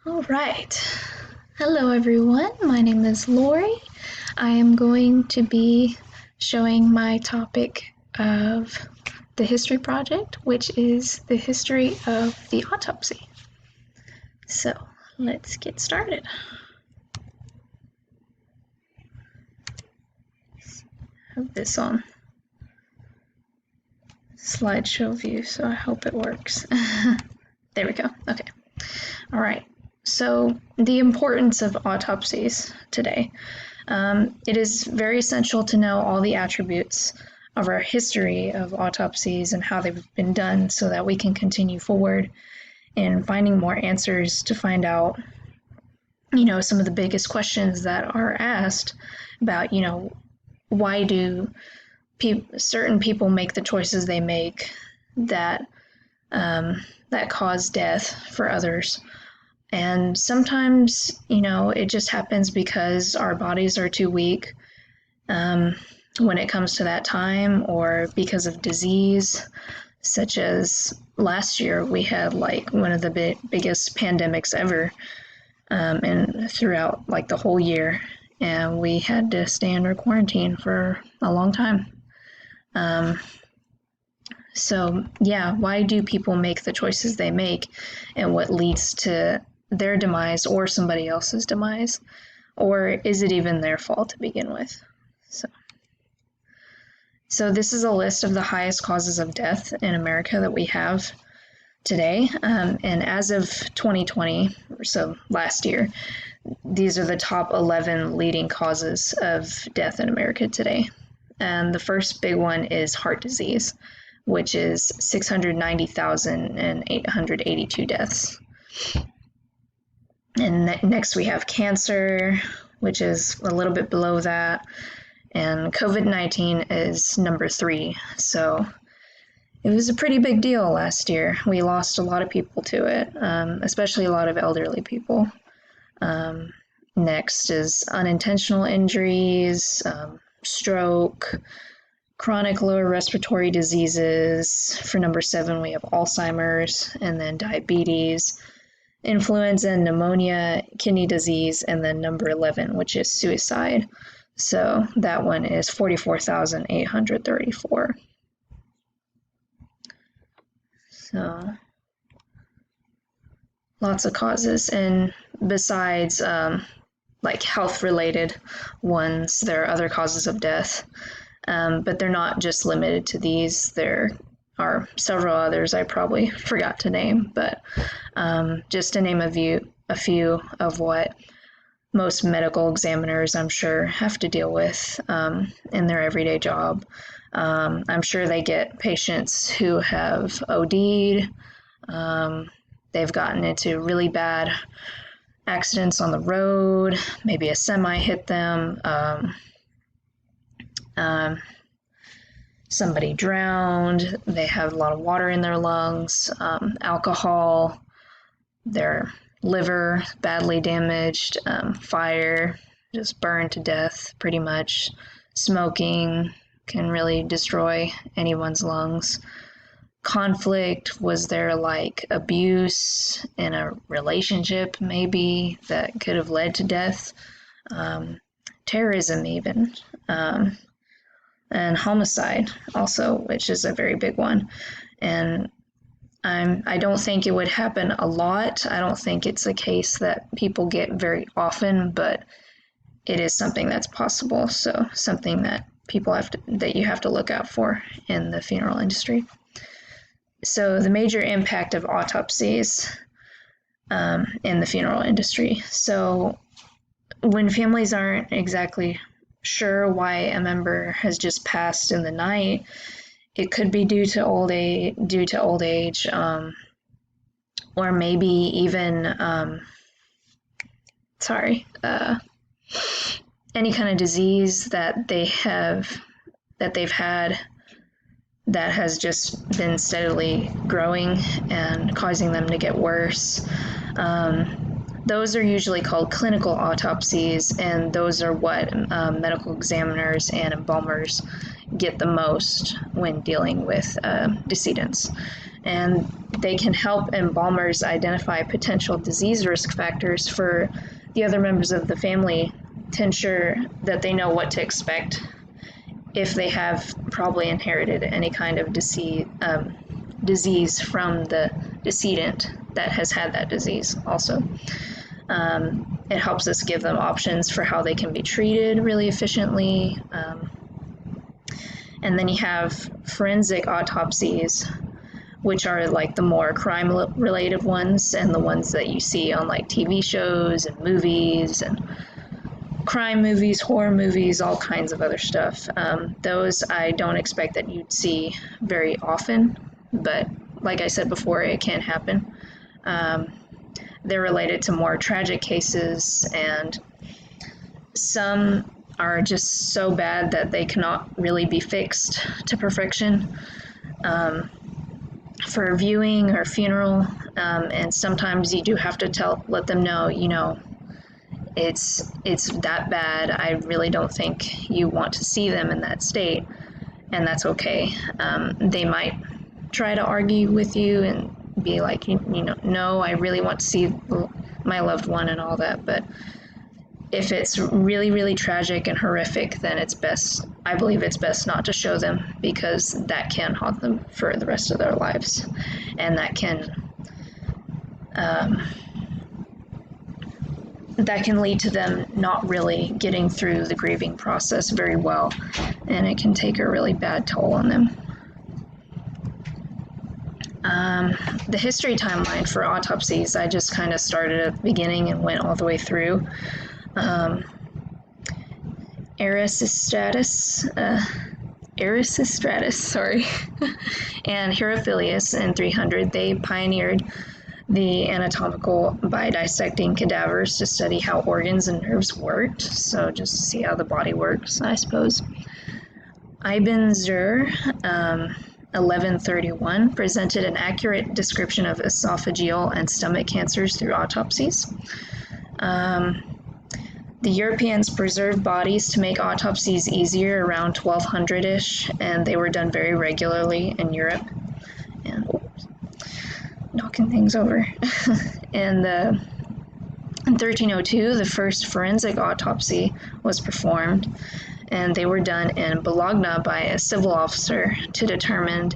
All right. Hello, everyone. My name is Lori. I am going to be showing my topic of the history project, which is the history of the autopsy. So let's get started. I have this on slideshow view, so I hope it works. There we go. Okay. All right. So the importance of autopsies today. It is very essential to know all the attributes of our history of autopsies and how they've been done so that we can continue forward in finding more answers to find out, some of the biggest questions that are asked about, why do certain people make the choices they make that cause death for others. And sometimes, it just happens because our bodies are too weak when it comes to that time, or because of disease, such as last year we had like one of the biggest pandemics ever, and throughout like the whole year, and we had to stay under quarantine for a long time. So yeah, why do people make the choices they make, and what leads to their demise or somebody else's demise? Or is it even their fault to begin with? So this is a list of the highest causes of death in America that we have today. And as of 2020, so last year, these are the top 11 leading causes of death in America today. And the first big one is heart disease, which is 690,882 deaths. And next we have cancer, which is a little bit below that. And COVID-19 is number 3. So it was a pretty big deal last year. We lost a lot of people to it, especially a lot of elderly people. Next is unintentional injuries, stroke, chronic lower respiratory diseases. For number 7, we have Alzheimer's, and then diabetes, influenza, pneumonia, kidney disease, and then number 11, which is suicide. So that one is 44,834. So lots of causes. And besides like health-related ones, there are other causes of death. But they're not just limited to these. There are several others I probably forgot to name, but just to name a few of what most medical examiners, I'm sure, have to deal with in their everyday job. I'm sure they get patients who have OD'd. They've gotten into really bad accidents on the road. Maybe a semi hit them. Somebody drowned. They have a lot of water in their lungs. Alcohol. Their liver badly damaged, fire, just burned to death pretty much. Smoking can really destroy anyone's lungs. Conflict, was there like abuse in a relationship maybe that could have led to death? Terrorism even, and homicide also, which is a very big one. And I don't think it would happen a lot. I don't think it's a case that people get very often, but it is something that's possible. So something that you have to look out for in the funeral industry. So the major impact of autopsies in the funeral industry. So when families aren't exactly sure why a member has just passed in the night, it could be due to old age, or maybe even any kind of disease that they've had that has just been steadily growing and causing them to get worse. Those are usually called clinical autopsies, and those are what medical examiners and embalmers get the most when dealing with decedents. and they can help embalmers identify potential disease risk factors for the other members of the family to ensure that they know what to expect if they have probably inherited any kind of disease from the decedent that has had that disease also. It helps us give them options for how they can be treated really efficiently. And then you have forensic autopsies, which are like the more crime-related ones and the ones that you see on like TV shows and movies and crime movies, horror movies, all kinds of other stuff. Those I don't expect that you'd see very often, but like I said before, it can happen. They're related to more tragic cases, and some are just so bad that they cannot really be fixed to perfection for viewing or funeral. And sometimes you do have to let them know, it's that bad. I really don't think you want to see them in that state, and that's okay. They might try to argue with you and be like, no, I really want to see my loved one and all that. But if it's really, really tragic and horrific, then I believe it's best not to show them, because that can haunt them for the rest of their lives, and that can lead to them not really getting through the grieving process very well, and it can take a really bad toll on them. The history timeline for autopsies, I just kind of started at the beginning and went all the way through. Erasistratus, and Herophilius in 300, they pioneered the anatomical by dissecting cadavers to study how organs and nerves worked, so just to see how the body works, I suppose. Ibn Zur, 1131, presented an accurate description of esophageal and stomach cancers through autopsies. The Europeans preserved bodies to make autopsies easier around 1200-ish, and they were done very regularly in Europe. And knocking things over. And in 1302, the first forensic autopsy was performed, and they were done in Bologna by a civil officer to determine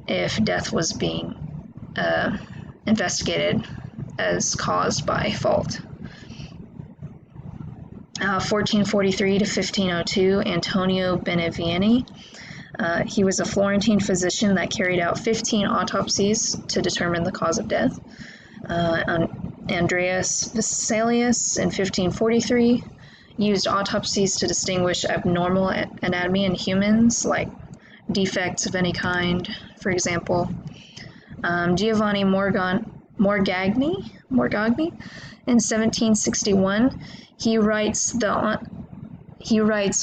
if death was being investigated as caused by fault. 1443 to 1502, Antonio Benevieni. He was a Florentine physician that carried out 15 autopsies to determine the cause of death. Andreas Vesalius in 1543 used autopsies to distinguish abnormal anatomy in humans, like defects of any kind, for example. Giovanni Morgagni in 1761, he writes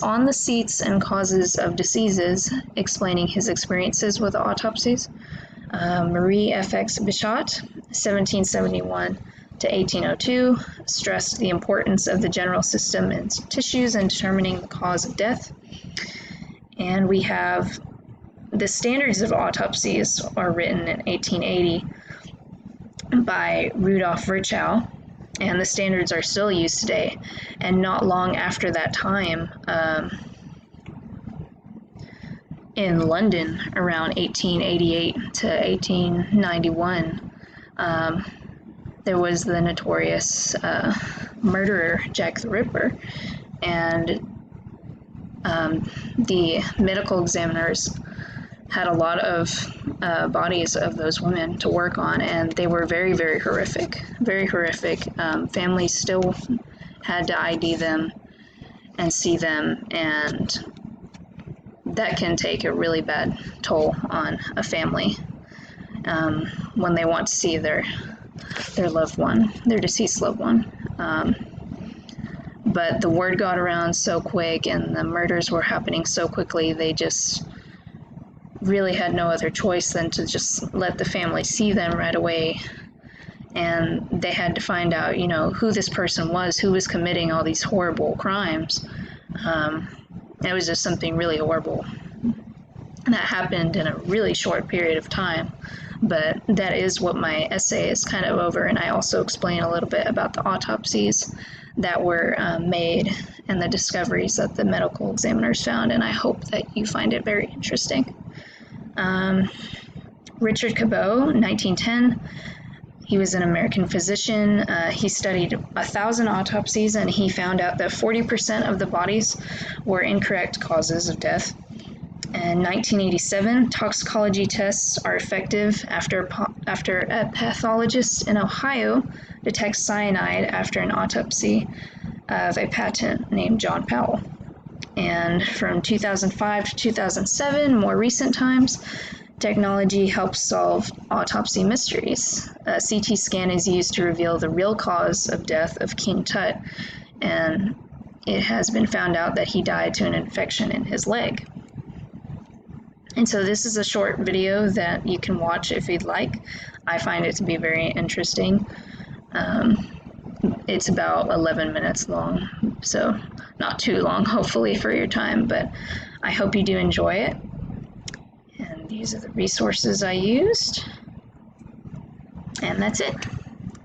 on the seats and causes of diseases, explaining his experiences with autopsies. Marie F.X. Bichat, 1771 to 1802, stressed the importance of the general system and tissues in determining the cause of death. And we have the standards of autopsies are written in 1880 by Rudolf Virchow, and the standards are still used today. And not long after that time, in London, around 1888 to 1891, there was the notorious murderer, Jack the Ripper, and the medical examiners had a lot of bodies of those women to work on, and they were very, very horrific, very horrific. Families still had to ID them and see them, and that can take a really bad toll on a family when they want to see their loved one, their deceased loved one. But the word got around so quick, and the murders were happening so quickly, they just really had no other choice than to just let the family see them right away. And they had to find out, who this person was, who was committing all these horrible crimes. It was just something really horrible that happened in a really short period of time. but that is what my essay is kind of over, and I also explain a little bit about the autopsies that were made and the discoveries that the medical examiners found, and I hope that you find it very interesting. Richard Cabot, 1910, he was an American physician. He studied 1,000 autopsies, and he found out that 40% of the bodies were incorrect causes of death. In 1987, toxicology tests are effective after a pathologist in Ohio detects cyanide after an autopsy of a patient named John Powell. And from 2005 to 2007, more recent times, technology helps solve autopsy mysteries. A CT scan is used to reveal the real cause of death of King Tut, and it has been found out that he died to an infection in his leg. And so this is a short video that you can watch if you'd like. I find it to be very interesting. It's about 11 minutes long, so not too long, hopefully, for your time, but I hope you do enjoy it. And these are the resources I used. And that's it.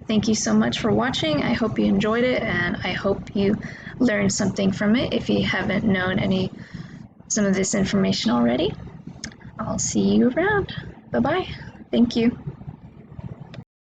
Thank you so much for watching. I hope you enjoyed it, and I hope you learned something from it if you haven't known some of this information already. I'll see you around. Bye-bye. Thank you.